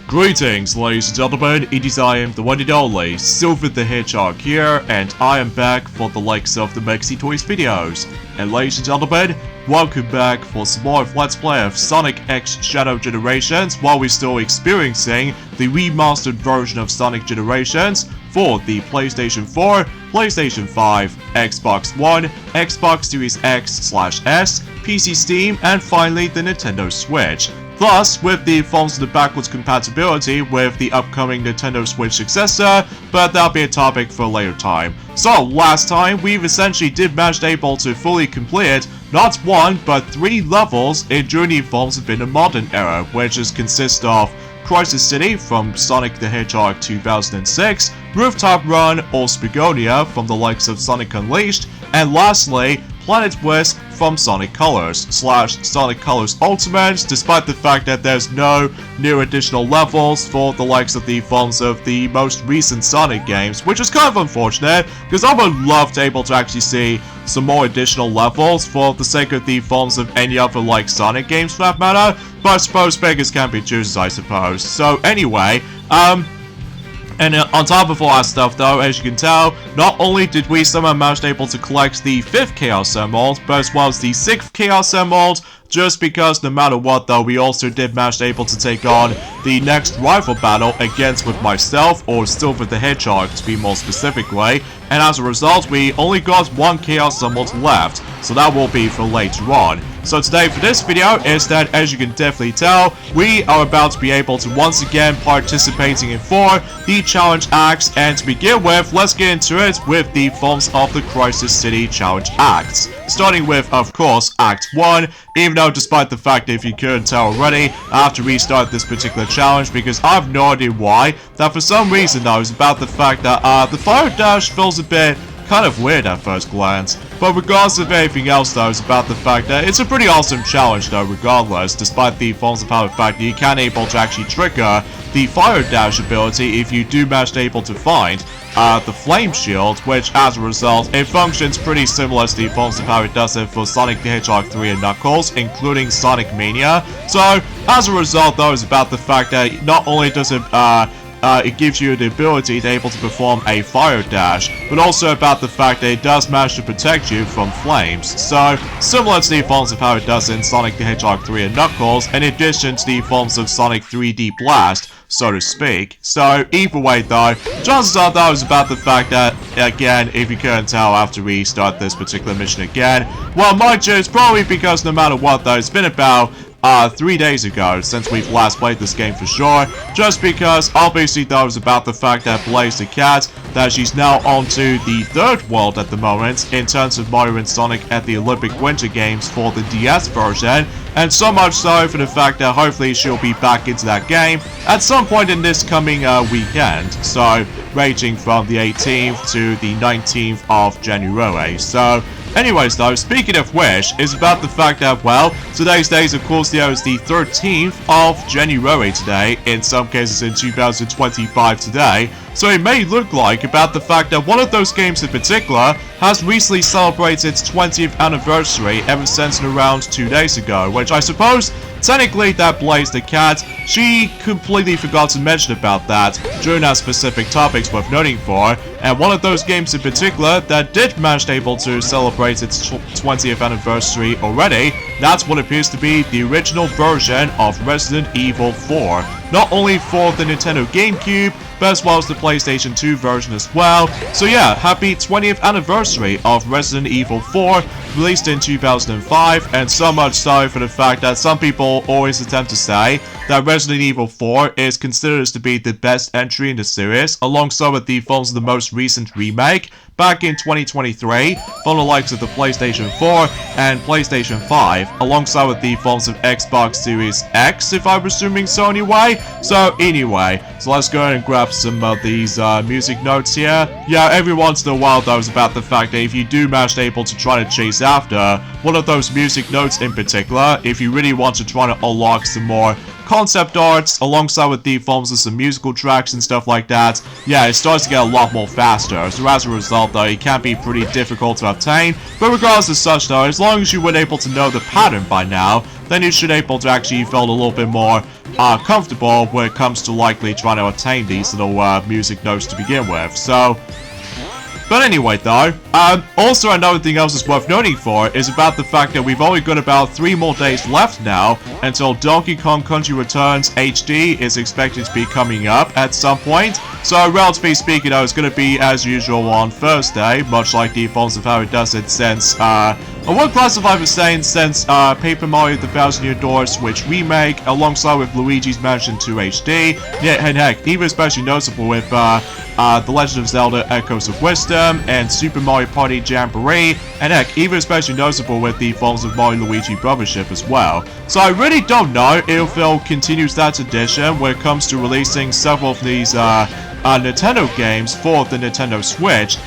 Greetings, ladies and gentlemen, it is I am the one and only Silver the Hedgehog here, and I am back for the likes of the Maxi Toys videos. And ladies and gentlemen, welcome back for some more of Let's Play of Sonic X Shadow Generations, while we're still experiencing the remastered version of Sonic Generations for the PlayStation 4, PlayStation 5, Xbox One, Xbox Series X/S, PC Steam, and finally the Nintendo Switch. Plus, with the forms of the backwards compatibility with the upcoming Nintendo Switch successor, but that'll be a topic for a later time. So, last time, we've essentially did manage able to fully complete not one, but 3 levels in Journey forms within the modern era, which is consist of Crisis City from Sonic the Hedgehog 2006, Rooftop Run or Spigonia from the likes of Sonic Unleashed, and lastly, Planet Wisp from Sonic Colors/Sonic Colors Ultimate, despite the fact that there's no new additional levels for the likes of the forms of the most recent Sonic games, which is kind of unfortunate, because I would love to able to actually see some more additional levels for the sake of the forms of any other like Sonic games for that matter, but I suppose beggars can't be choosers, I suppose. So anyway, and on top of all that stuff though, as you can tell, not only did we somehow manage able to collect the 5th Chaos Emerald, but as well as the 6th Chaos Emerald, just because no matter what though, we also did manage able to take on the next rival battle against with myself, or Silver the Hedgehog to be more specifically, and as a result, we only got 1 Chaos Emerald left, so that will be for later on. So today for this video is that, as you can definitely tell, we are about to be able to once again participating in 4 the challenge acts, and to begin with, let's get into it with the forms of the Crisis City challenge acts. Starting with, of course, Act 1, even though despite the fact that if you couldn't tell already, I have to restart this particular challenge because I have no idea why, that for some reason though, it's about the fact that the fire dash feels a bit kind of weird at first glance. But regardless of anything else though, it's about the fact that it's a pretty awesome challenge though regardless, despite the forms of how the fact that you can able to actually trigger the fire dash ability if you do manage to able to find the flame shield, which as a result, it functions pretty similar to the forms of how it does it for Sonic the Hedgehog 3 and Knuckles, including Sonic Mania. So as a result though, it's about the fact that not only does it it gives you the ability to able to perform a fire dash, but also about the fact that it does manage to protect you from flames. So, similar to the forms of how it does in Sonic the Hedgehog 3 and Knuckles, in addition to the forms of Sonic 3D Blast, so to speak. So, either way though, chances are though is about the fact that, again, if you couldn't tell after we start this particular mission again, well, mind you, it's probably because no matter what though, it's been about 3 days ago since we've last played this game for sure, just because obviously though it's about the fact that Blaze the Cat, that she's now onto the 3rd world at the moment in terms of Mario and Sonic at the Olympic Winter Games for the DS version, and so much so for the fact that hopefully she'll be back into that game at some point in this coming weekend, so ranging from the 18th to the 19th of January. So anyways though, speaking of which, is about the fact that, well, today's date of course there is the 13th of January today, in some cases in 2025 today, so it may look like about the fact that one of those games in particular has recently celebrated its 20th anniversary ever since around 2 days ago, which I suppose technically that Blaze the Cat, she completely forgot to mention about that during our specific topics worth noting for, and one of those games in particular that did manage to able to celebrate its 20th anniversary already, that's what appears to be the original version of Resident Evil 4, not only for the Nintendo GameCube, but as well as the PlayStation 2 version as well. So yeah, happy 20th anniversary of Resident Evil 4, released in 2005, and so much so for the fact that some people always attempt to say that Resident Evil 4 is considered to be the best entry in the series, alongside with the films of the most recent remake back in 2023 from the likes of the PlayStation 4 and PlayStation 5, alongside with the forms of Xbox Series X, if I'm assuming so anyway. So anyway, so let's go ahead and grab some of these music notes here. Yeah, every once in a while though, it's about the fact that if you do manage to able to try to chase after one of those music notes in particular, if you really want to try to unlock some more concept arts alongside with the forms of some musical tracks and stuff like that, yeah, it starts to get a lot more faster. So as a result though, it can be pretty difficult to obtain, but regardless of such though, as long as you were able to know the pattern by now, then you should able to actually feel a little bit more comfortable when it comes to likely trying to attain these little music notes to begin with. So, but anyway though, also another thing else is worth noting for is about the fact that we've only got about 3 more days left now until Donkey Kong Country Returns HD is expected to be coming up at some point. So relatively speaking though, it's going to be as usual on Thursday, much like the defaults of how it does it since, I would classify for saying since Paper Mario The Thousand Year Door Switch Remake alongside with Luigi's Mansion 2 HD, yeah, and heck, even especially noticeable with The Legend of Zelda Echoes of Wisdom and Super Mario Party Jamboree, and heck, even especially noticeable with the forms of Mario Luigi Brothership as well. So I really don't know if Phil continues that tradition when it comes to releasing several of these Nintendo games for the Nintendo Switch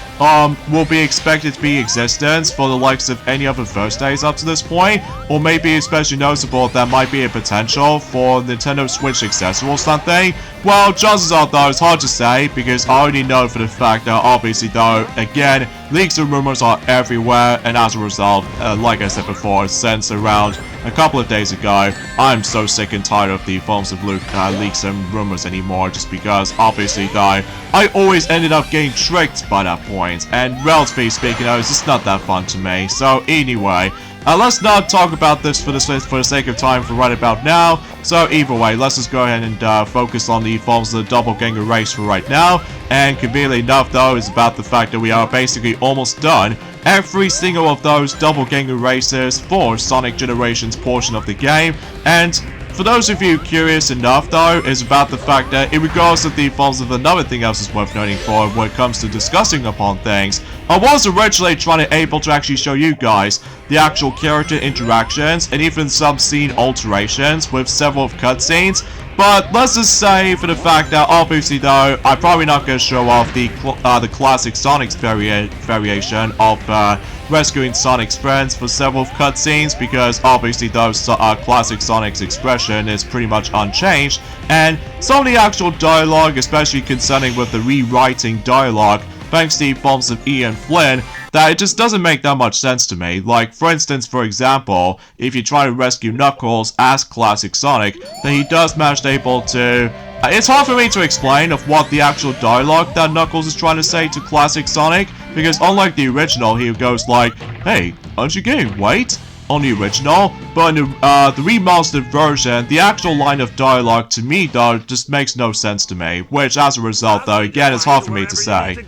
will be expected to be in existence for the likes of any other Thursdays up to this point, or maybe especially noticeable that might be a potential for Nintendo Switch successor or something. Well, chances are though, it's hard to say because I already know for the fact that obviously though, again, leaks and rumors are everywhere, and as a result, like I said before, since around a couple of days ago, I'm so sick and tired of the forms of leaks and rumors anymore, just because obviously though, I always ended up getting tricked by that point, and relatively speaking, it's just not that fun to me. So anyway, let's not talk about this for the sake of time for right about now. So either way, let's just go ahead and focus on the forms of the Doppelganger race for right now. And conveniently enough though, is about the fact that we are basically almost done every single of those Doppelganger races for Sonic Generations portion of the game. And for those of you curious enough though, is about the fact that in regards to the forms of another thing else is worth noting for when it comes to discussing upon things, I was originally trying to able to actually show you guys the actual character interactions and even some scene alterations with several cutscenes. But let's just say for the fact that obviously though, I'm probably not going to show off the classic Sonic's variation of rescuing Sonic's friends for several cutscenes, because obviously those classic Sonic's expression is pretty much unchanged, and some of the actual dialogue, especially concerning with the rewriting dialogue, thanks to the forms of Ian Flynn, that it just doesn't make that much sense to me. Like, for instance, for example, if you try to rescue Knuckles as classic Sonic, then he does manage to able to... it's hard for me to explain of what the actual dialogue that Knuckles is trying to say to classic Sonic, because unlike the original, he goes like, "Hey, aren't you gaining weight?" on the original, but in the remastered version, the actual line of dialogue to me though just makes no sense to me, which as a result though, again, it's hard for me to say.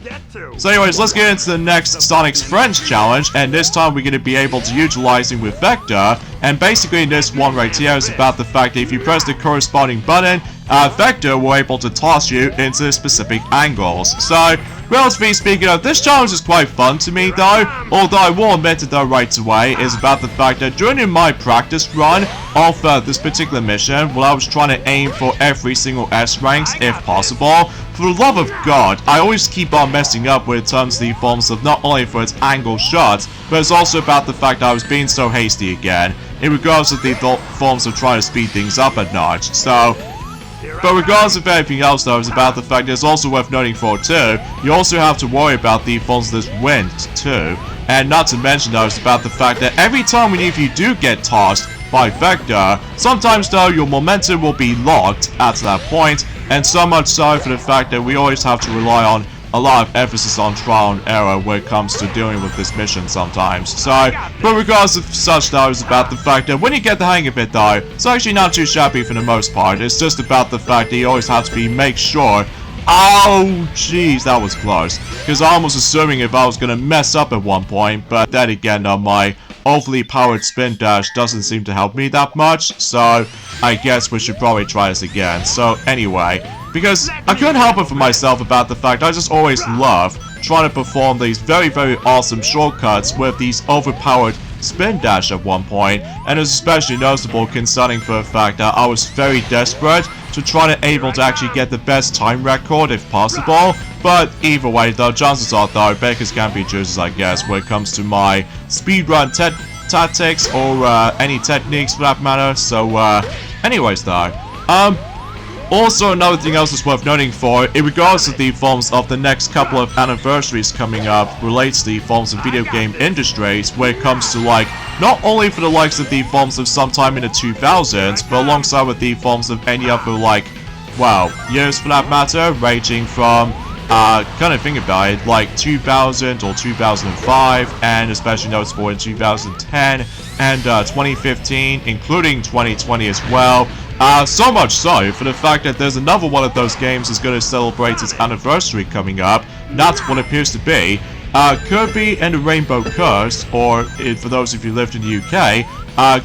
So anyways, let's get into the next Sonic's Friends challenge, and this time we're going to be able to utilizing with Vector, and basically in this one right here is about the fact that if you press the corresponding button, Vector will able to toss you into specific angles. So, relatively speaking, this challenge is quite fun to me though, although I will admit it though right away, is about the fact that during my practice run of this particular mission, when I was trying to aim for every single S ranks if possible, for the love of God, I always keep on messing up with terms of the forms of not only for its angle shots, but it's also about the fact that I was being so hasty again, in regards to the forms of trying to speed things up a notch. So, but regardless of anything else though, it's about the fact that it's also worth noting for too, you also have to worry about the forms of this wind too. And not to mention though, it's about the fact that every time if you do get tossed by Vector, sometimes though your momentum will be locked at that point, and so much so for the fact that we always have to rely on a lot of emphasis on trial and error when it comes to dealing with this mission sometimes. So, but regardless of such though, it's about the fact that when you get the hang of it though, it's actually not too shabby for the most part. It's just about the fact that you always have to make sure. Oh, jeez, that was close. Because I was assuming if I was going to mess up at one point, but then again, my overly powered spin dash doesn't seem to help me that much, so I guess we should probably try this again. So anyway, because I couldn't help it for myself about the fact I just always love trying to perform these very, very awesome shortcuts with these overpowered spin dash at one point, and it's especially noticeable concerning for the fact that I was very desperate to try to able to actually get the best time record if possible. But either way though, chances are though, bakers can be choosers I guess when it comes to my speedrun tactics or any techniques for that matter. So anyways though, also another thing else is worth noting for, in regards to the forms of the next couple of anniversaries coming up relates to the forms of video game industries when it comes to like not only for the likes of the forms of sometime in the 2000s, but alongside with the forms of any other, like, well, years for that matter, ranging from, kind of think about it, like 2000 or 2005, and especially noticeable in 2010 and 2015, including 2020 as well. So much so, for the fact that there's another one of those games that's going to celebrate its anniversary coming up. That's what it appears to be. Kirby and the Rainbow Curse, or for those of you who lived in the UK,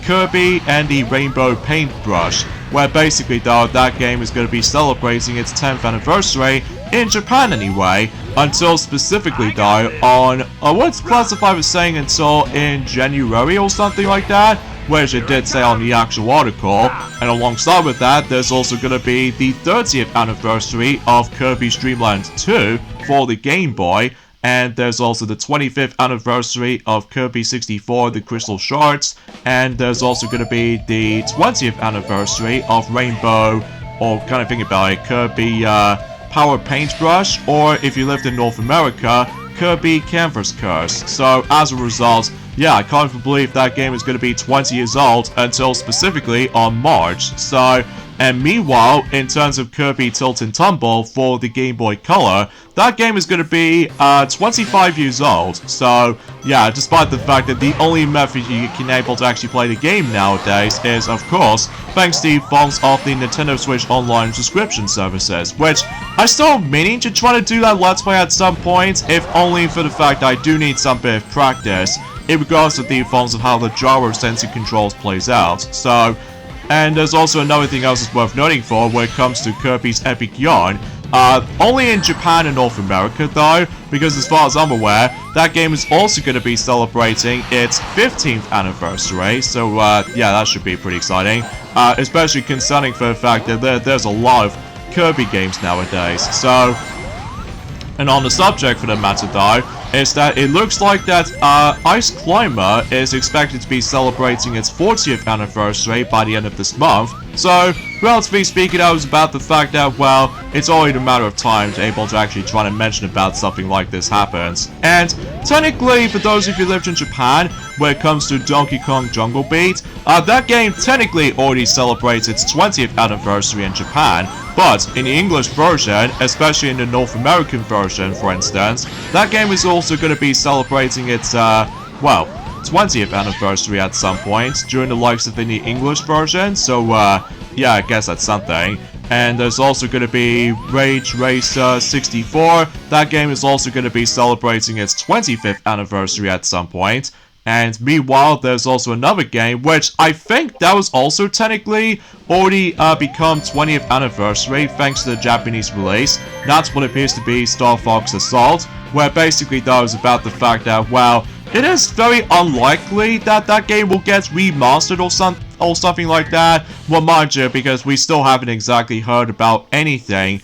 Kirby and the Rainbow Paintbrush, where basically though that game is going to be celebrating its 10th anniversary, in Japan anyway, until specifically though on, I would classify as saying until in January or something like that, which it did say on the actual article. And alongside with that, there's also going to be the 30th anniversary of Kirby's Dream Land 2 for the Game Boy, and there's also the 25th anniversary of Kirby 64 The Crystal Shards, and there's also going to be the 20th anniversary of Rainbow, or kind of think about it, Kirby Power Paintbrush, or if you lived in North America, Kirby Canvas Curse. So as a result, yeah, I can't even believe that game is going to be 20 years old until specifically on March. So, and meanwhile, in terms of Kirby Tilt and Tumble for the Game Boy Color, that game is going to be 25 years old. So, yeah, despite the fact that the only method you can able to actually play the game nowadays is, of course, thanks to the forms of the Nintendo Switch Online subscription services, which I still meaning to try to do that Let's Play at some point, if only for the fact I do need some bit of practice in regards to the forms of how the gyro sensing controls plays out. So, and there's also another thing else that's worth noting for when it comes to Kirby's Epic Yarn. Only in Japan and North America though, because as far as I'm aware, that game is also going to be celebrating its 15th anniversary, so yeah, that should be pretty exciting, especially concerning for the fact that there's a lot of Kirby games nowadays. So, and on the subject for the matter though, is that it looks like that Ice Climber is expected to be celebrating its 40th anniversary by the end of this month. So, relatively speaking, I was about the fact that, well, it's only a matter of time to able to actually try to mention about something like this happens. And technically, for those of you who lived in Japan, when it comes to Donkey Kong Jungle Beat, that game technically already celebrates its 20th anniversary in Japan, but in the English version, especially in the North American version, for instance, that game is also going to be celebrating its, well, 20th anniversary at some point during the likes of the English version, so yeah, I guess that's something. And there's also going to be Rage Racer 64. That game is also going to be celebrating its 25th anniversary at some point. And meanwhile, there's also another game, which I think that was also technically already become 20th anniversary thanks to the Japanese release. That's what appears to be Star Fox Assault, where basically that was about the fact that, well, it is very unlikely that that game will get remastered or something like that. Well, mind you, because we still haven't exactly heard about anything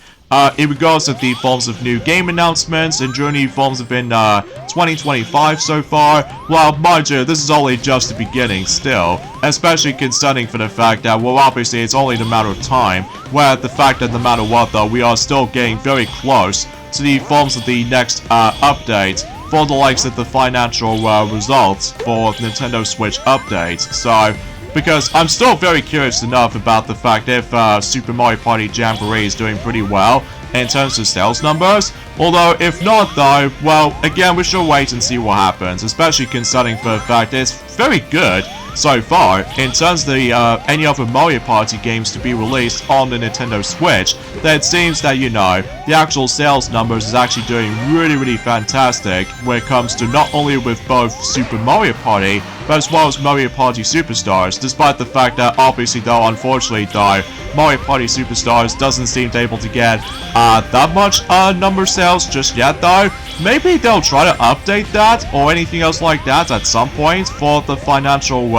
in regards to the forms of new game announcements and journey forms have been 2025 so far. Well, mind you, this is only just the beginning still, especially concerning for the fact that, well, obviously it's only a matter of time, where the fact that no matter what though, we are still getting very close to the forms of the next update for the likes of the financial results for Nintendo Switch update. So, because I'm still very curious enough about the fact if Super Mario Party Jamboree is doing pretty well in terms of sales numbers. Although, if not though, well, again, we should wait and see what happens, especially concerning for the fact that it's very good so far in terms of the any other Mario Party games to be released on the Nintendo Switch. That it seems that, you know, the actual sales numbers is actually doing really fantastic when it comes to not only with both Super Mario Party, but as well as Mario Party Superstars, despite the fact that obviously though, unfortunately though, Mario Party Superstars doesn't seem to able to get that much number sales just yet though. Maybe they'll try to update that or anything else like that at some point for the financial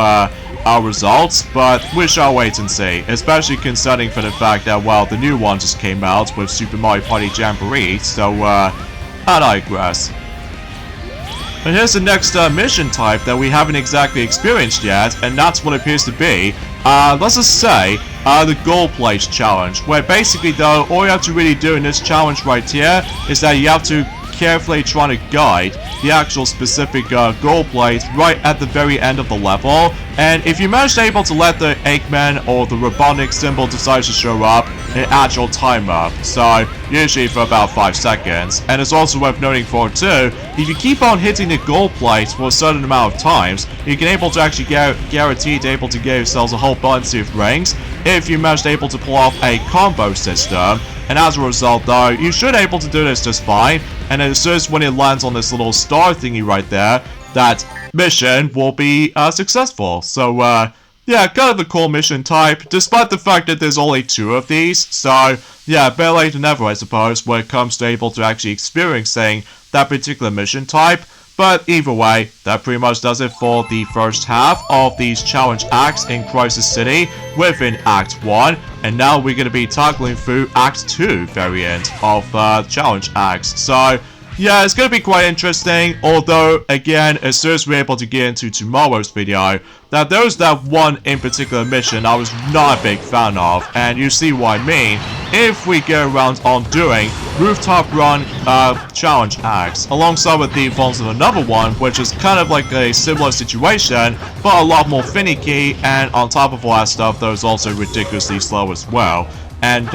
results, but we shall wait and see, especially concerning for the fact that, well, the new one just came out with Super Mario Party Jamboree, so I digress. And here's the next mission type that we haven't exactly experienced yet, and that's what it appears to be. Let's just say, the Gold Plate Challenge, where basically though, all you have to really do in this challenge right here is that you have to carefully trying to guide the actual specific gold plate right at the very end of the level. And if you manage to able to let the Eggman or the Robotnik symbol decide to show up, it actual timer. So usually for about 5 seconds. And it's also worth noting for too, if you keep on hitting the gold plate for a certain amount of times, you can able to actually guarantee to able to give yourselves a whole bunch of rings if you manage to able to pull off a combo system. And as a result though, you should able to do this just fine. And as soon as when it lands on this little star thingy right there, that mission will be successful. So yeah, kind of a cool mission type, despite the fact that there's only 2 of these. So yeah, better late than never, I suppose, when it comes to able to actually experiencing that particular mission type. But either way, that pretty much does it for the first half of these challenge acts in Crisis City within Act 1. And now we're going to be tackling through Act 2 variant of challenge acts. So yeah, it's going to be quite interesting, although, again, as soon as we're able to get into tomorrow's video, that there was that one in particular mission I was not a big fan of, and you see what I mean if we get around on doing Rooftop Run challenge acts, alongside with the forms of another one, which is kind of like a similar situation, but a lot more finicky, and on top of all that stuff, that was also ridiculously slow as well. And,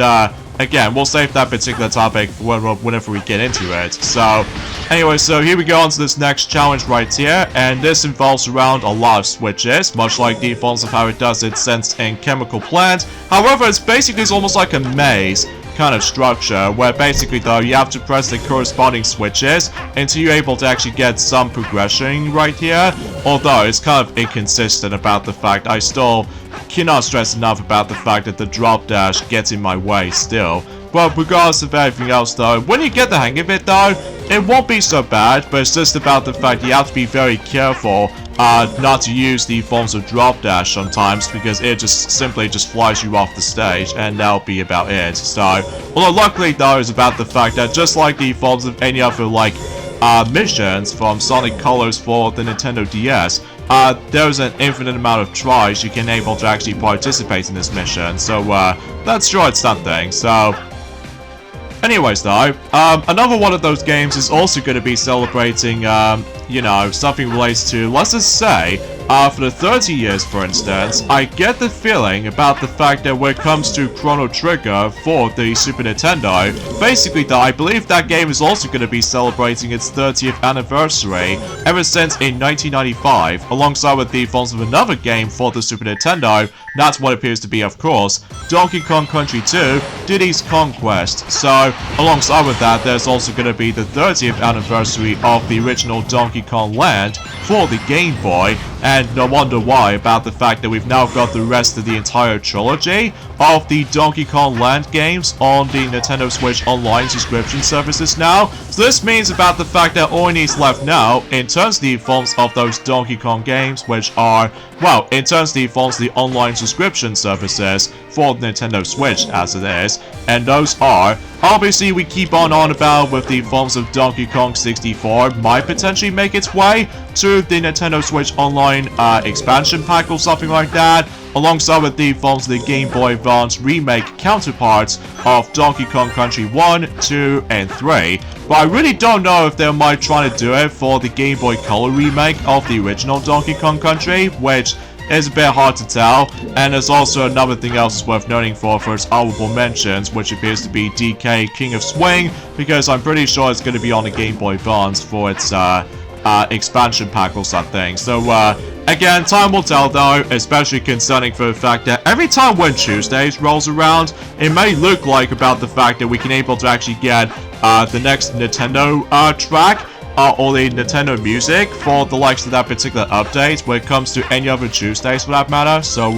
again, we'll save that particular topic for whenever we get into it. So, anyway, so here we go on to this next challenge right here, and this involves around a lot of switches, much like the forms of how it does its sense in Chemical Plant. However, it's almost like a maze kind of structure, where basically though you have to press the corresponding switches until you're able to actually get some progression right here, although it's kind of inconsistent about the fact I still cannot stress enough about the fact that the drop dash gets in my way still. But regardless of everything else though, when you get the hang of it though, it won't be so bad, but it's just about the fact you have to be very careful not to use the forms of drop dash sometimes, because it just simply flies you off the stage, and that'll be about it. So, although luckily though is about the fact that just like the forms of any other like missions from Sonic Colors for the Nintendo DS, there's an infinite amount of tries you can able to actually participate in this mission, so that's sure it's something. So anyways though, another one of those games is also going to be celebrating, you know, something related to, let's just say, for the 30 years, for instance. I get the feeling about the fact that when it comes to Chrono Trigger for the Super Nintendo, basically though, I believe that game is also going to be celebrating its 30th anniversary ever since in 1995, alongside with the forms of another game for the Super Nintendo. That's what appears to be, of course, Donkey Kong Country 2, Diddy's Conquest. So, alongside with that, there's also going to be the 30th anniversary of the original Donkey Kong Land for the Game Boy, and no wonder why about the fact that we've now got the rest of the entire trilogy of the Donkey Kong Land games on the Nintendo Switch Online subscription services now. So this means about the fact that all it needs left now, in terms of the forms of those Donkey Kong games, which are, well, in terms of the forms of the online subscription services for the Nintendo Switch as it is, and those are, obviously we keep on about with the forms of Donkey Kong 64 might potentially make its way to the Nintendo Switch Online expansion pack or something like that, alongside with the forms of the Game Boy Advance remake counterparts of Donkey Kong Country 1, 2, and 3. But I really don't know if they might try to do it for the Game Boy Color remake of the original Donkey Kong Country, which is a bit hard to tell. And there's also another thing else worth noting for its honorable mentions, which appears to be DK King of Swing, because I'm pretty sure it's going to be on the Game Boy Advance for its expansion pack or something. So again, time will tell though, especially concerning for the fact that every time when Tuesdays rolls around, it may look like about the fact that we can able to actually get the next Nintendo track or the Nintendo music for the likes of that particular update when it comes to any other Tuesdays for that matter. So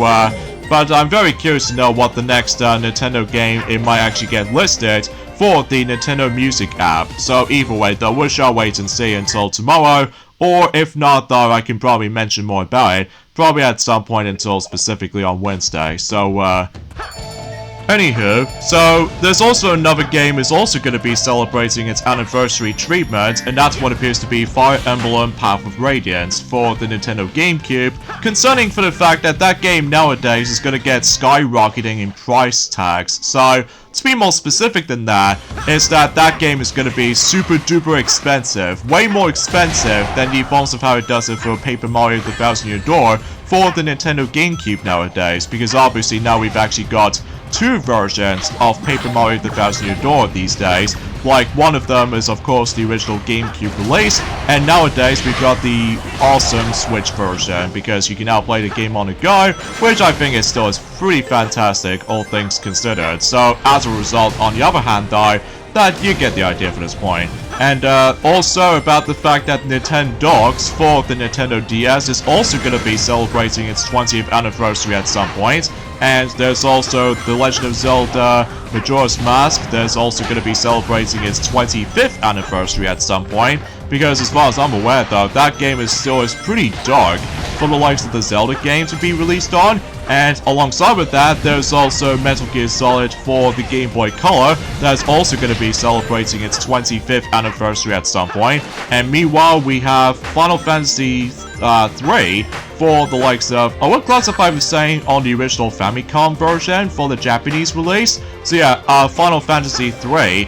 but I'm very curious to know what the next Nintendo game it might actually get listed for the Nintendo Music app. So either way though, we shall wait and see until tomorrow, or if not though, I can probably mention more about it probably at some point until specifically on Wednesday. So Anywho, so there's also another game is also going to be celebrating its anniversary treatment, and that's what appears to be Fire Emblem Path of Radiance for the Nintendo GameCube, concerning for the fact that that game nowadays is going to get skyrocketing in price tags. So, to be more specific than that, is that that game is going to be super duper expensive, way more expensive than the forms of how it does it for Paper Mario the Thousand Year Door for the Nintendo GameCube nowadays, because obviously now we've actually got two versions of Paper Mario the Thousand Year Door these days. Like, one of them is of course the original GameCube release, and nowadays we've got the awesome Switch version, because you can now play the game on the go, which I think is still is pretty fantastic, all things considered. So as a result, on the other hand though, that you get the idea for this point. And also about the fact that Nintendogs for the Nintendo DS is also going to be celebrating its 20th anniversary at some point. And there's also The Legend of Zelda Majora's Mask. There's also going to be celebrating its 25th anniversary at some point. Because as far as I'm aware though, that game is pretty dark for the likes of the Zelda game to be released on. And alongside with that, there's also Metal Gear Solid for the Game Boy Color that's also going to be celebrating its 25th anniversary at some point. And meanwhile, we have Final Fantasy 3 for the likes of, I would classify the saying on the original Famicom version for the Japanese release. So yeah, Final Fantasy 3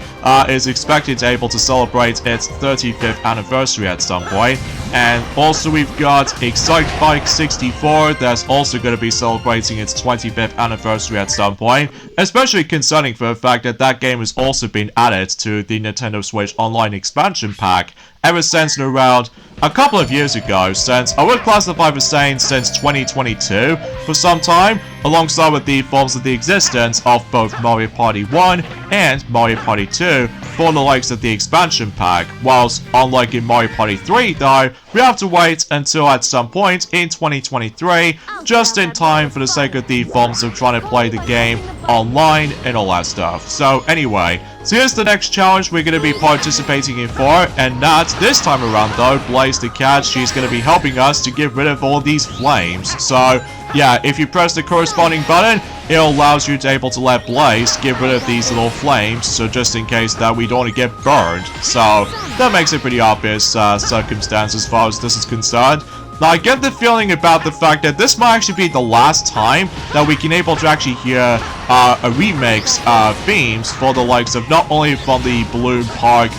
is expected to able to celebrate its 35th anniversary at some point. And also we've got Excite Bike 64 that's also going to be celebrating its 25th anniversary at some point, especially concerning for the fact that that game has also been added to the Nintendo Switch Online expansion pack ever since around a couple of years ago, since I would classify the same since 2022 for some time, alongside with the forms of the existence of both Mario Party 1 and Mario Party 2 for the likes of the expansion pack, whilst unlike in Mario Party 3 though, we have to wait until at some point in 2023, just in time for the sake of the forms of trying to play the game online and all that stuff. So anyway, so here's the next challenge we're going to be participating in for, and that, this time around though, Blaze the Cat, she's going to be helping us to get rid of all these flames. So yeah, if you press the corresponding button, it allows you to able to let Blaze get rid of these little flames, so just in case that we don't want to get burned. So that makes a pretty obvious circumstance as far as this is concerned. Now, I get the feeling about the fact that this might actually be the last time that we can able to actually hear a remix themes for the likes of not only from the Balloon Park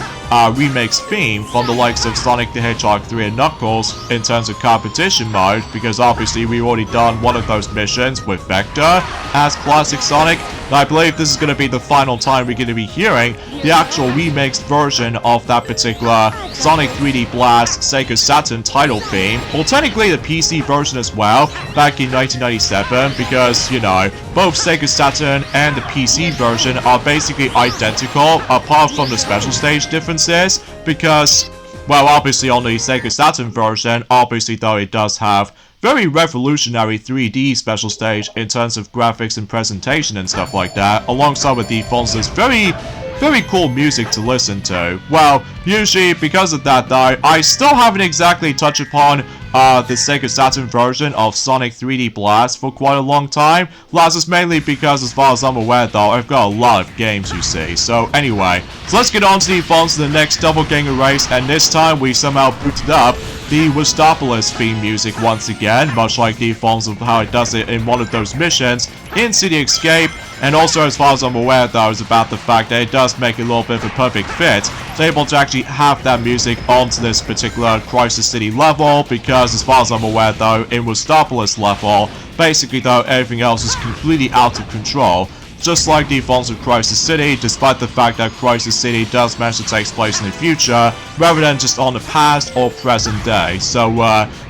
remix theme from the likes of Sonic the Hedgehog 3 and Knuckles in terms of competition mode, because obviously we've already done one of those missions with Vector as Classic Sonic. And I believe this is going to be the final time we're going to be hearing the actual remixed version of that particular Sonic 3D Blast Sega Saturn title theme. Well, technically the PC version as well, back in 1997, because, you know, both Sega Saturn and the PC version are basically identical, apart from the special stage differences, because, well, obviously on the Sega Saturn version, obviously though it does have very revolutionary 3D special stage in terms of graphics and presentation and stuff like that, alongside with the Fonz's very cool music to listen to. Well, usually because of that though, I still haven't exactly touched upon the Sega Saturn version of Sonic 3D Blast for quite a long time. That's just mainly because, as far as I'm aware though, I've got a lot of games, you see. So anyway, so let's get on to the next Double Ganger race, and this time we somehow booted up the Roostopolis theme music once again, much like the forms of how it does it in one of those missions in City Escape. And also, as far as I'm aware though, is about the fact that it does make a little bit of a perfect fit to able to actually have that music onto this particular Crisis City level, because as far as I'm aware though, in Roostopolis level, basically though, everything else is completely out of control. Just like the forms of Crisis City, despite the fact that Crisis City does manage to take place in the future, rather than just on the past or present day. So,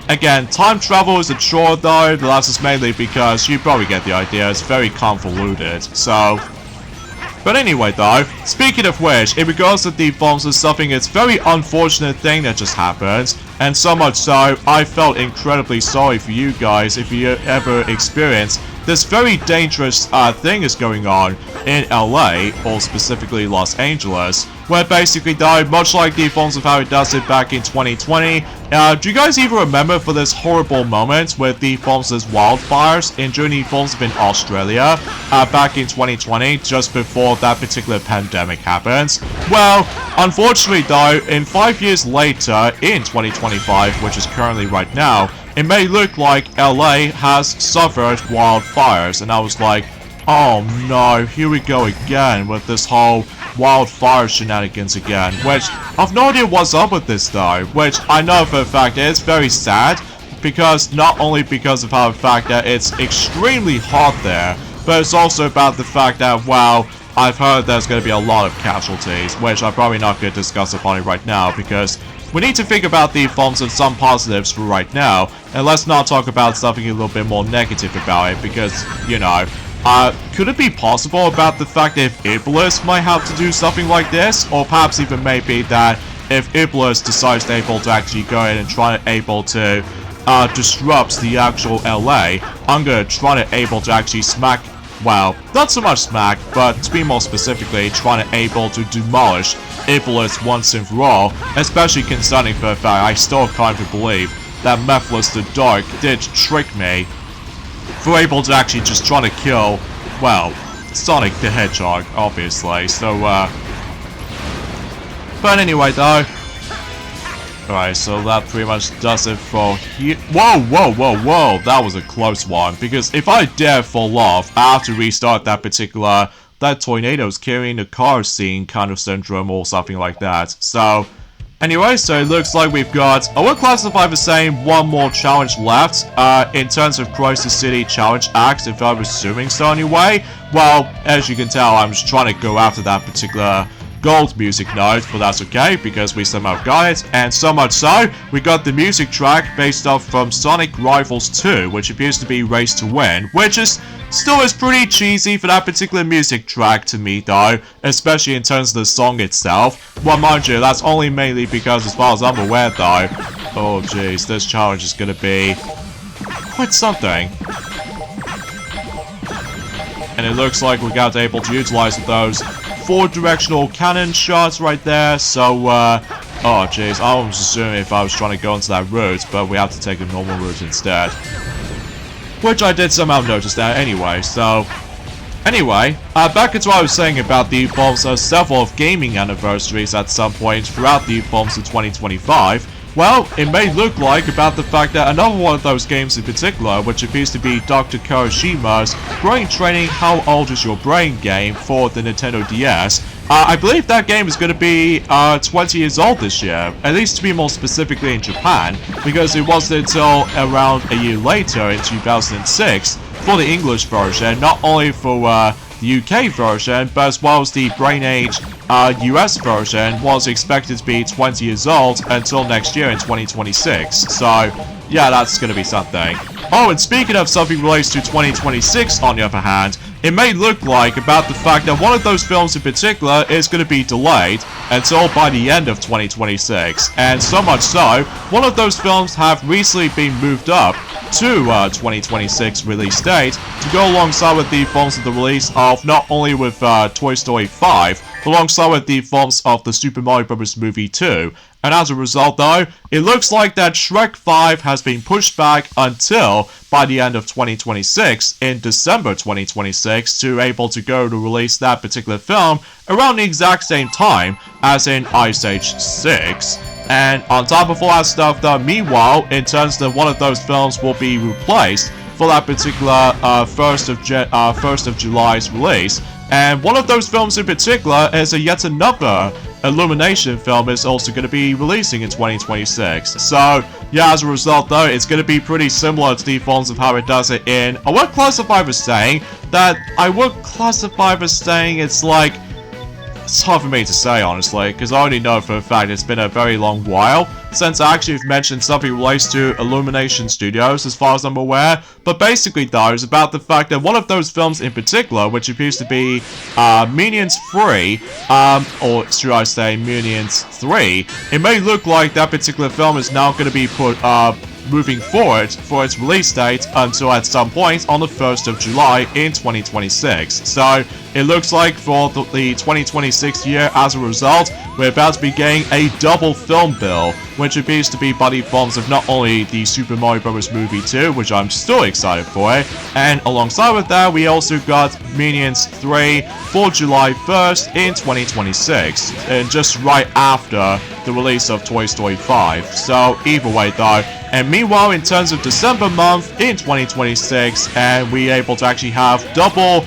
again, time travel is a chore though, but that's just mainly because you probably get the idea, it's very convoluted. So, but anyway though, speaking of which, in regards to the forms of something, it's very unfortunate thing that just happened, and so much so, I felt incredibly sorry for you guys if you ever experienced this very dangerous thing is going on in LA, or specifically Los Angeles, where basically, though, much like the forms of how it does it back in 2020, do you guys even remember for this horrible moment with the forms of wildfires during the forms of in Australia back in 2020, just before that particular pandemic happens? Well, unfortunately though, in 5 years later, in 2025, which is currently right now, it may look like LA has suffered wildfires, and I was like, oh no, here we go again with this whole wildfire shenanigans again, which I've no idea what's up with this though, which I know for a fact it's very sad, because not only because of how the fact that it's extremely hot there, but it's also about the fact that, well, I've heard there's going to be a lot of casualties, which I'm probably not going to discuss upon it right now, because we need to think about the forms of some positives for right now, and let's not talk about something a little bit more negative about it, because, you know, could it be possible about the fact that if Iblis might have to do something like this? Or perhaps even maybe that if Iblis decides able to actually go ahead and try to disrupt the actual LA, I'm gonna try to able to actually smack, well, not so much smack, but to be more specifically, trying to able to demolish Iblis once and for all, especially concerning for the fact I still can't believe that Mephiles the Dark did trick me for able to actually just try to kill, well, Sonic the Hedgehog, obviously, so, but anyway, though, alright, so that pretty much does it for here. Whoa, whoa, whoa, whoa, that was a close one, because if I dare fall off, I have to restart that particular, that tornado's carrying the car scene kind of syndrome or something like that, so, anyway, so it looks like we've got, I would classify the same one more challenge left, in terms of Crisis City Challenge Acts, if I'm assuming so anyway. Well, as you can tell, I'm just trying to go after that particular gold music note, but that's okay, because we somehow got it, and so much so, we got the music track based off from Sonic Rivals 2, which appears to be Race to Win, which is still is pretty cheesy for that particular music track to me though, especially in terms of the song itself. Well, mind you, that's only mainly because as far as I'm aware though, oh jeez, this challenge is gonna be quite something. And it looks like we got able to utilize those 4-directional cannon shots right there, so, oh jeez, I was assuming if I was trying to go into that route, but we have to take a normal route instead. Which I did somehow notice that anyway, so, anyway, back into what I was saying about the forms of several of gaming anniversaries at some point throughout the forms of 2025. Well, it may look like about the fact that another one of those games in particular, which appears to be Dr. Kuroshima's Brain Training How Old Is Your Brain game for the Nintendo DS. I believe that game is going to be 20 years old this year, at least to be more specifically in Japan, because it wasn't until around a year later in 2006 for the English version, not only for the UK version, but as well as the Brain Age US version was expected to be 20 years old until next year in 2026. So, yeah, that's gonna be something. Oh, and speaking of something related to 2026, on the other hand, it may look like about the fact that one of those films in particular is going to be delayed until by the end of 2026. And so much so, one of those films have recently been moved up to 2026 release date to go alongside with the films of the release of not only with Toy Story 5, but alongside with the films of the Super Mario Bros. Movie 2. And as a result though, it looks like that Shrek 5 has been pushed back until by the end of 2026, in December 2026, to able to go to release that particular film around the exact same time as in Ice Age 6. And on top of all that stuff though, meanwhile, in terms of one of those films will be replaced for that particular 1st of July's release. And one of those films in particular is yet another Illumination film is also going to be releasing in 2026. So, yeah, as a result though, it's going to be pretty similar to the forms of how it does it in, I would classify as saying it's like, it's hard for me to say honestly, because I already know for a fact it's been a very long while since I actually mentioned something relates to Illumination Studios as far as I'm aware, but basically though, it's about the fact that one of those films in particular, which appears to be Minions 3, or should I say Minions 3, it may look like that particular film is now going to be put moving forward for its release date until at some point on the 1st of July in 2026. So it looks like for the 2026 year, as a result, we're about to be getting a double film bill, which appears to be by the forms of not only the Super Mario Bros. Movie 2, which I'm still excited for, and alongside with that, we also got Minions 3 for July 1st in 2026, and just right after the release of Toy Story 5. So either way though, and meanwhile in terms of December month in 2026, and we're able to actually have double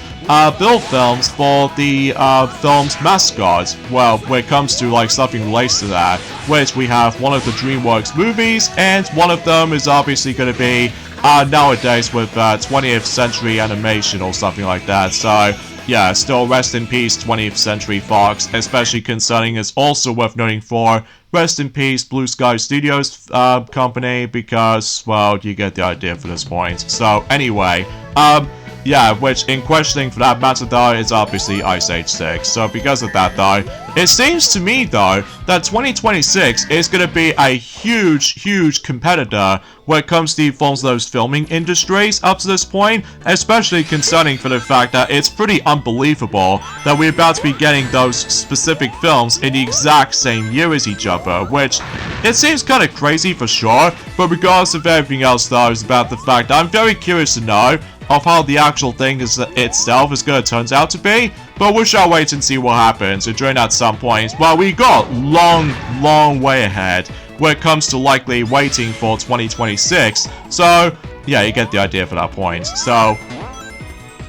bill films for the film's mascots. Well, when it comes to like something related to that, which we have one of the DreamWorks movies, and one of them is obviously going to be nowadays with 20th Century Animation or something like that. So yeah, still rest in peace 20th Century Fox, especially concerning it's also worth noting for rest in peace Blue Sky Studios company, because, well, you get the idea for this point. So anyway, yeah, which in questioning for that matter though is obviously Ice Age 6. So because of that though, it seems to me though that 2026 is going to be a huge competitor when it comes to the forms of those filming industries up to this point, especially concerning for the fact that it's pretty unbelievable that we're about to be getting those specific films in the exact same year as each other, which it seems kind of crazy for sure, but regardless of everything else though is about the fact that I'm very curious to know of how the actual thing itself is going to turn out to be, but we shall wait and see what happens. And during at some point, well, we got long way ahead when it comes to likely waiting for 2026, so yeah, you get the idea for that point. So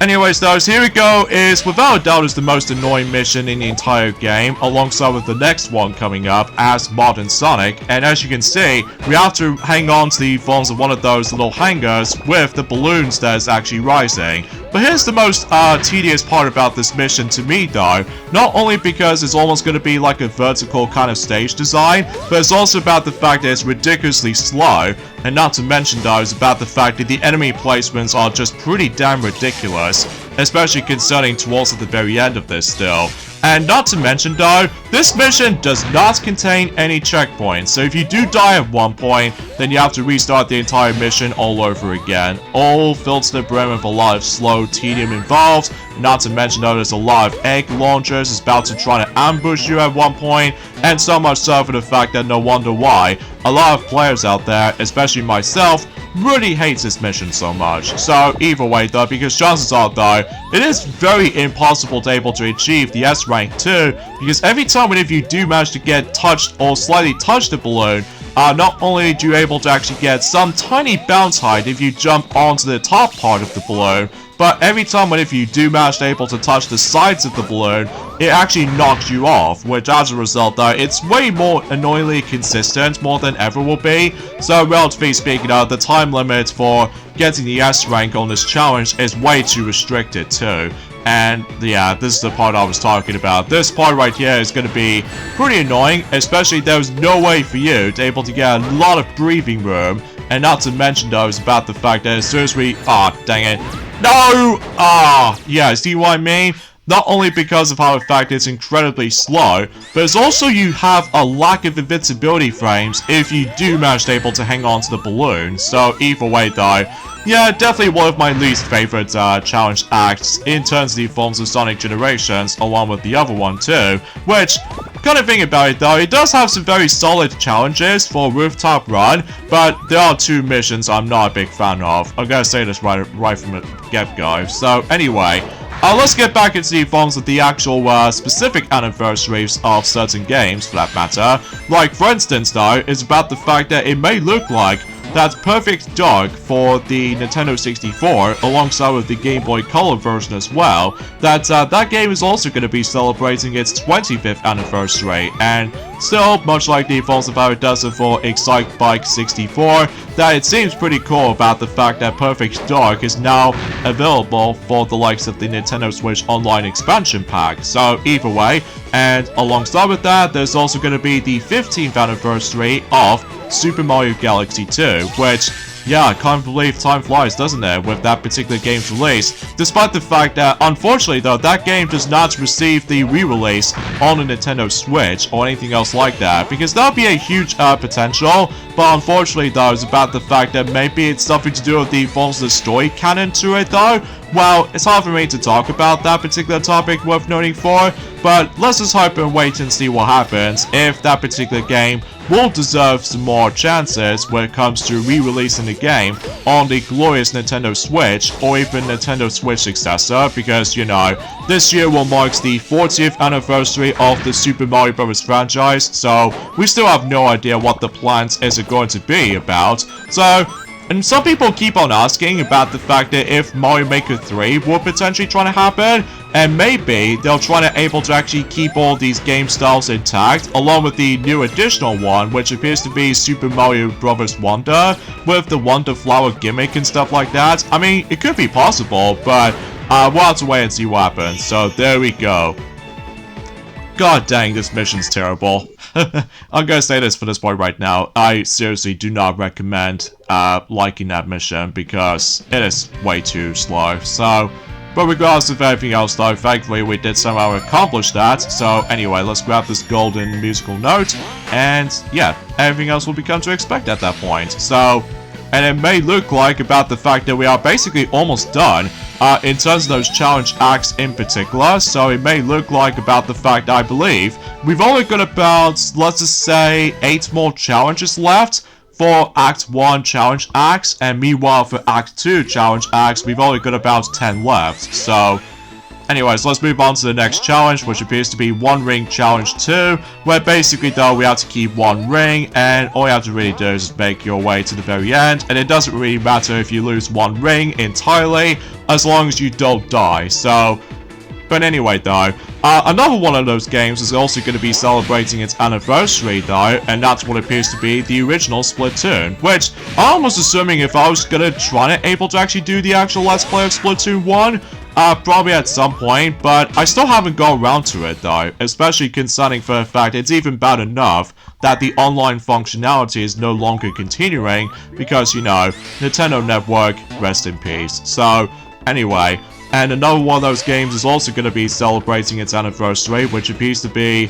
anyways though, here we go is without a doubt is the most annoying mission in the entire game, alongside with the next one coming up as Modern Sonic, and as you can see, we have to hang on to the forms of one of those little hangers with the balloons that is actually rising. But here's the most tedious part about this mission to me though, not only because it's almost going to be like a vertical kind of stage design, but it's also about the fact that it's ridiculously slow, and not to mention though is about the fact that the enemy placements are just pretty damn ridiculous, especially concerning towards at the very end of this still. And not to mention though, this mission does not contain any checkpoints, so if you do die at one point, then you have to restart the entire mission all over again, all filled to the brim with a lot of slow tedium involved. Not to mention though, there's a lot of egg launchers is about to try to ambush you at one point, and so much so for the fact that no wonder why a lot of players out there, especially myself, really hates this mission so much. So either way though, because chances are though, it is very impossible to able to achieve the S rank too, because every time whenever you do manage to get touched or slightly touch the balloon, not only do you able to actually get some tiny bounce height if you jump onto the top part of the balloon, but every time whenever you do manage to able to touch the sides of the balloon, it actually knocks you off, which as a result though, it's way more annoyingly consistent, more than ever will be. So relatively speaking the time limit for getting the S rank on this challenge is way too restricted too. And yeah, this is the part I was talking about. This part right here is going to be pretty annoying, especially there's no way for you to able to get a lot of breathing room. And not to mention though is about the fact that as soon as we... dang it. No! Yeah, see what I mean? Not only because of how in fact it's incredibly slow, but it's also you have a lack of invincibility frames if you do manage to able to hang on to the balloon. So either way though, yeah, definitely one of my least favorite challenge acts in terms of the forms of Sonic Generations, along with the other one too, which, kind of thing about it though, it does have some very solid challenges for Rooftop Run, but there are two missions I'm not a big fan of. I'm gonna say this right from the get-go. So anyway, let's get back into the forms of the actual specific anniversaries of certain games, for that matter. Like, for instance though, is about the fact that it may look like that Perfect Dark for the Nintendo 64, alongside with the Game Boy Color version as well, that game is also going to be celebrating its 25th anniversary, and still, much like the forms of how it does it for Excite Bike 64, that it seems pretty cool about the fact that Perfect Dark is now available for the likes of the Nintendo Switch Online Expansion Pack. So either way, and alongside with that, there's also going to be the 15th anniversary of Super Mario Galaxy 2, which yeah, I can't believe time flies, doesn't it, with that particular game's release. Despite the fact that, unfortunately though, that game does not receive the re-release on the Nintendo Switch or anything else like that, because that would be a huge potential. But unfortunately though, it's about the fact that maybe it's something to do with the forms of the story canon to it though. Well, it's hard for me to talk about that particular topic worth noting for, but let's just hope and wait and see what happens if that particular game will deserve some more chances when it comes to re-releasing the game on the glorious Nintendo Switch or even Nintendo Switch successor, because, you know, this year will mark the 40th anniversary of the Super Mario Bros. Franchise, so we still have no idea what the plans is going to be about. So, and some people keep on asking about the fact that if Mario Maker 3 will potentially try to happen, and maybe they'll try to able to actually keep all these game styles intact, along with the new additional one, which appears to be Super Mario Bros. Wonder, with the Wonder Flower gimmick and stuff like that. I mean, it could be possible, but we'll have to wait and see what happens. So there we go. God dang, this mission's terrible. I'm gonna say this for this point right now. I seriously do not recommend liking that mission because it is way too slow. So, but regardless of everything else though, thankfully we did somehow accomplish that. So anyway, let's grab this golden musical note, and yeah, everything else will become to expect at that point. So, and it may look like about the fact that we are basically almost done in terms of those challenge acts in particular. So it may look like about the fact, I believe, we've only got about, let's just say, 8 more challenges left for Act 1 challenge acts, and meanwhile for Act 2 challenge acts, we've only got about 10 left. So, anyways, let's move on to the next challenge, which appears to be One Ring Challenge 2, where basically though we have to keep one ring, and all you have to really do is just make your way to the very end, and it doesn't really matter if you lose one ring entirely, as long as you don't die. So, but anyway though, another one of those games is also going to be celebrating its anniversary though, and that's what appears to be the original Splatoon, which I'm almost assuming if I was going to try to able to actually do the actual Let's Play of Splatoon 1, probably at some point, but I still haven't gone around to it though, especially concerning for the fact it's even bad enough that the online functionality is no longer continuing because, you know, Nintendo Network, rest in peace. So, anyway, and another one of those games is also going to be celebrating its anniversary, which appears to be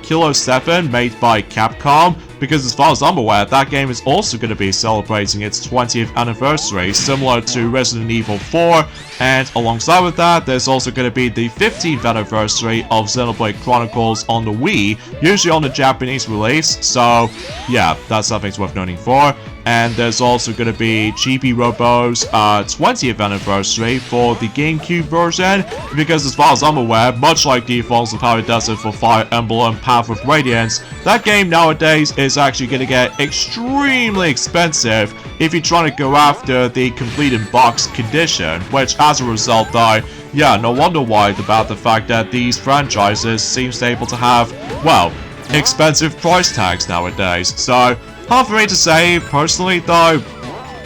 Kilo 7, made by Capcom, because as far as I'm aware, that game is also going to be celebrating its 20th anniversary, similar to Resident Evil 4, and alongside with that, there's also going to be the 15th anniversary of Xenoblade Chronicles on the Wii, usually on the Japanese release, so yeah, that's something worth noting for. And there's also going to be Chibi Robo's 20th anniversary for the GameCube version, because as far as I'm aware, much like defaults of how it does it for Fire Emblem Path of Radiance, that game nowadays is actually going to get extremely expensive if you're trying to go after the complete in box condition, which as a result though, yeah, no wonder why about the fact that these franchises seems to be able to have, well, expensive price tags nowadays. So, hard for me to say personally though,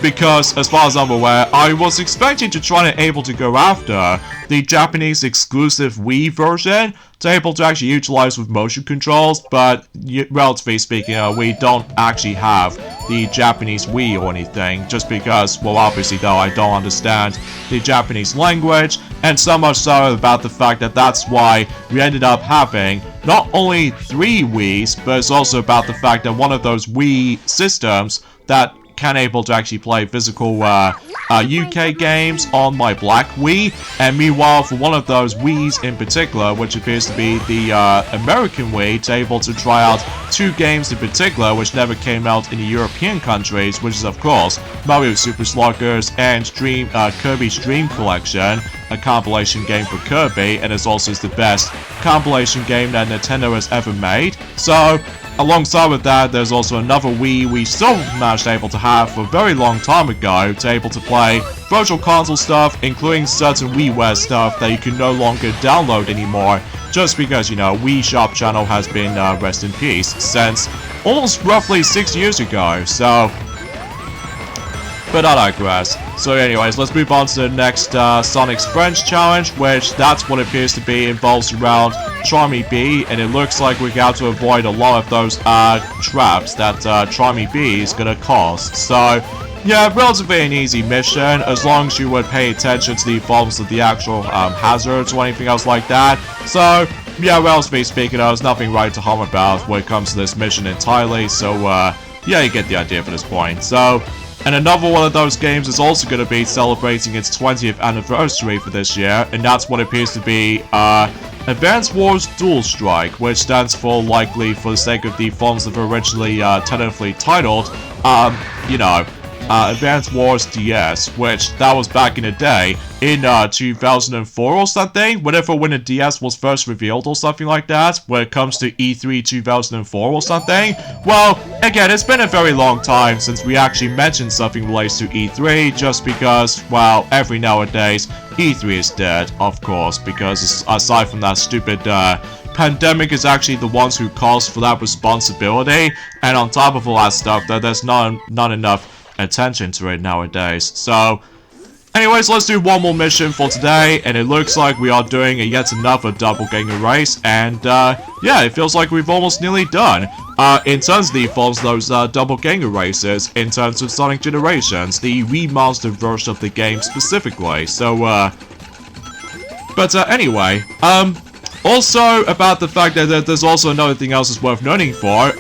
because as far as I'm aware, I was expecting to try to able to go after the Japanese exclusive Wii version to able to actually utilize with motion controls, but relatively speaking, we don't actually have the Japanese Wii or anything, just because, well, obviously though, I don't understand the Japanese language, and so much so about the fact that that's why we ended up having not only 3 Wiis, but it's also about the fact that one of those Wii systems that can able to actually play physical UK games on my black Wii, and meanwhile for one of those Wiis in particular, which appears to be the American Wii, to able to try out 2 games in particular which never came out in the European countries, which is of course Mario Super Sluggers and Kirby's Dream Collection, a compilation game for Kirby, and it's also the best compilation game that Nintendo has ever made. So alongside with that, there's also another Wii we still managed able to have for a very long time ago, to able to play virtual console stuff, including certain WiiWare stuff that you can no longer download anymore, just because, you know, Wii Shop channel has been rest in peace since almost roughly 6 years ago, so but I digress. So anyways, let's move on to the next Sonic's Friends challenge, which that's what it appears to be, involves around Charmy Bee, and it looks like we have to avoid a lot of those traps that Charmy Bee is gonna cause. So yeah, relatively an easy mission, as long as you would pay attention to the forms of the actual hazards or anything else like that. So, yeah, relatively speaking, there's nothing right to harm about when it comes to this mission entirely, so, yeah, you get the idea for this point. So, and another one of those games is also going to be celebrating its 20th anniversary for this year, and that's what appears to be, Advance Wars Dual Strike, which stands for, likely, for the sake of the forms of originally, tentatively titled, you know, Advance Wars DS, which that was back in the day, in 2004 or something, whenever when the DS was first revealed or something like that, when it comes to E3 2004 or something. Well, again, it's been a very long time since we actually mentioned something related to E3, just because, well, every nowadays, E3 is dead, of course, because aside from that stupid, pandemic is actually the ones who caused for that responsibility, and on top of all that stuff, there's not enough attention to it nowadays. So, anyways, let's do one more mission for today, and it looks like we are doing yet another doppelganger race, and yeah, it feels like we've almost nearly done. In terms of the forms, those doppelganger races, in terms of Sonic Generations, the remastered version of the game specifically. So, but anyway, also, about the fact that there's also another thing else that's worth noting for,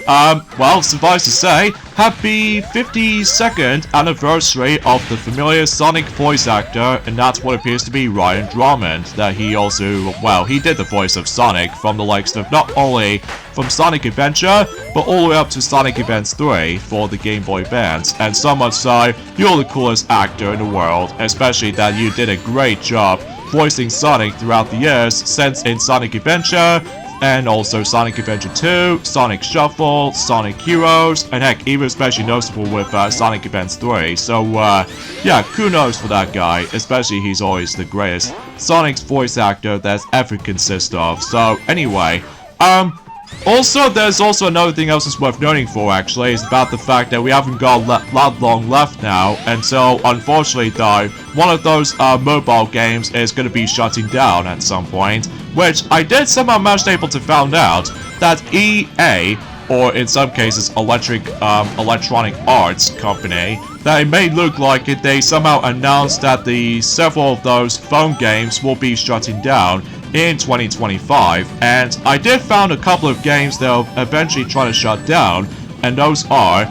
well, suffice to say, happy 52nd anniversary of the familiar Sonic voice actor, and that's what appears to be Ryan Drummond, that he also, well, he did the voice of Sonic from the likes of not only from Sonic Adventure, but all the way up to Sonic Advance 3 for the Game Boy Advance, and so much so, you're the coolest actor in the world, especially that you did a great job voicing Sonic throughout the years, since in Sonic Adventure, and also Sonic Adventure 2, Sonic Shuffle, Sonic Heroes, and heck, even especially noticeable with Sonic Advance 3. So, yeah, kudos for that guy, especially he's always the greatest Sonic's voice actor that's ever consist of. So, anyway, also, there's also another thing else that's worth noting for, actually, is about the fact that we haven't got that long left now, and so, unfortunately, though, one of those mobile games is going to be shutting down at some point, which I did somehow manage to able to find out that EA, or in some cases, Electronic Arts Company, that it may look like it, they somehow announced that several of those phone games will be shutting down in 2025, and I did found a couple of games they'll eventually try to shut down, and those are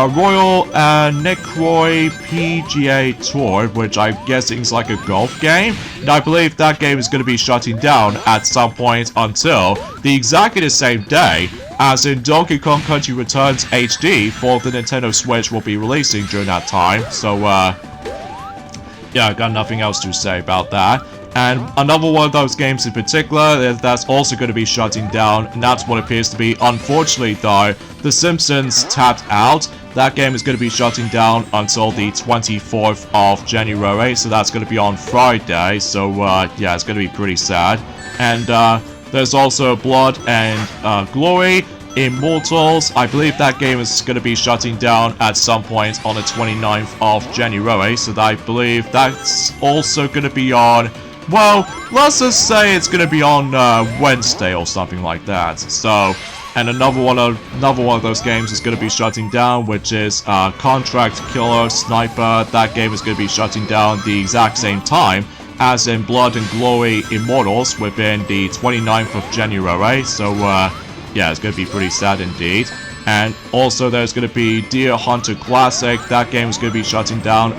Royal Necroy PGA Tour, which I'm guessing is like a golf game, and I believe that game is going to be shutting down at some point until exactly the same day as in Donkey Kong Country Returns HD for the Nintendo Switch will be releasing during that time. So, yeah, I got nothing else to say about that. And another one of those games in particular that's also going to be shutting down, and that's what appears to be, unfortunately though, The Simpsons Tapped Out. That game is going to be shutting down until the 24th of January, so that's going to be on Friday, so yeah, it's going to be pretty sad. And there's also Blood and Glory Immortals. I believe that game is going to be shutting down at some point on the 29th of January, so I believe that's also going to be on, well, let's just say it's going to be on Wednesday or something like that. So, and another one of those games is going to be shutting down, which is Contract Killer Sniper. That game is going to be shutting down the exact same time as in Blood and Glory Immortals within the 29th of January. So, yeah, it's going to be pretty sad indeed. And also there's going to be Deer Hunter Classic. That game is going to be shutting down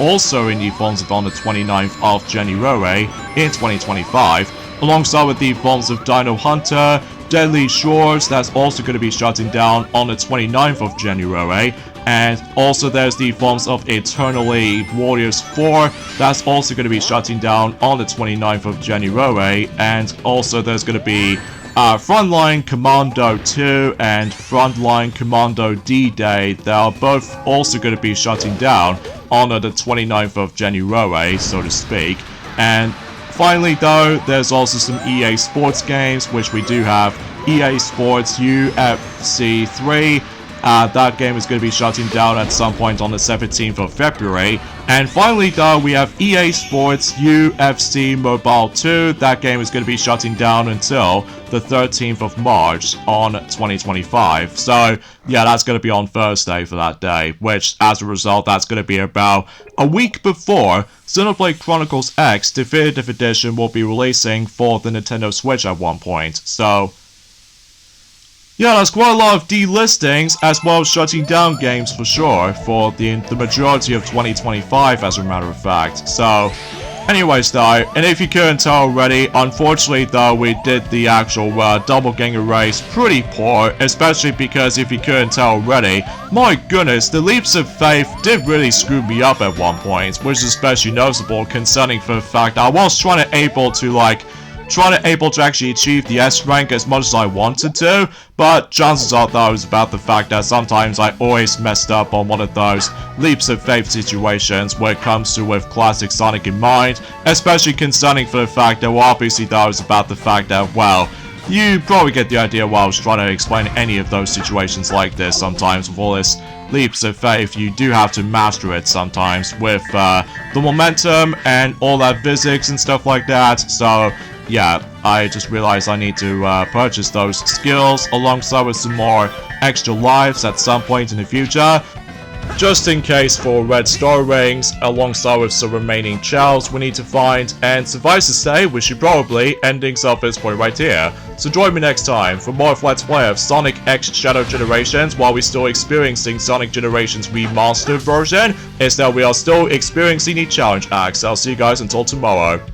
also in the forms of on the 29th of January in 2025. Alongside with the forms of Dino Hunter, Deadly Shores, that's also going to be shutting down on the 29th of January. And also there's the forms of Eternally Warriors 4, that's also going to be shutting down on the 29th of January. And also there's going to be Frontline Commando 2 and Frontline Commando D-Day. They are both also going to be shutting down on the 29th of January, so to speak. And finally though, there's also some EA Sports games, which we do have EA Sports UFC 3, That game is going to be shutting down at some point on the 17th of February. And finally, though, we have EA Sports UFC Mobile 2. That game is going to be shutting down until the 13th of March on 2025. So, yeah, that's going to be on Thursday for that day, which, as a result, that's going to be about a week before Xenoblade Chronicles X Definitive Edition will be releasing for the Nintendo Switch at one point. So, yeah, there's quite a lot of delistings as well as shutting down games for sure for the majority of 2025 as a matter of fact. So, anyways though, and if you couldn't tell already, unfortunately though, we did the actual doppelganger race pretty poor, especially because if you couldn't tell already, my goodness, the leaps of faith did really screw me up at one point, which is especially noticeable concerning for the fact I was trying to able to actually achieve the S rank as much as I wanted to, but chances are though is about the fact that sometimes I always messed up on one of those leaps of faith situations when it comes to with classic Sonic in mind, especially concerning for the fact that, well, obviously though is about the fact that, well, you probably get the idea while I was trying to explain any of those situations like this. Sometimes with all this leaps of faith, you do have to master it sometimes with the momentum and all that physics and stuff like that. So yeah, I just realized I need to purchase those skills alongside with some more extra lives at some point in the future, just in case for red star rings, alongside with some remaining chows we need to find, and suffice to say, we should probably end things off this point right here. So join me next time for more of Let's Play of Sonic X Shadow Generations while we're still experiencing Sonic Generations Remastered version, is that we are still experiencing the challenge acts. I'll see you guys until tomorrow.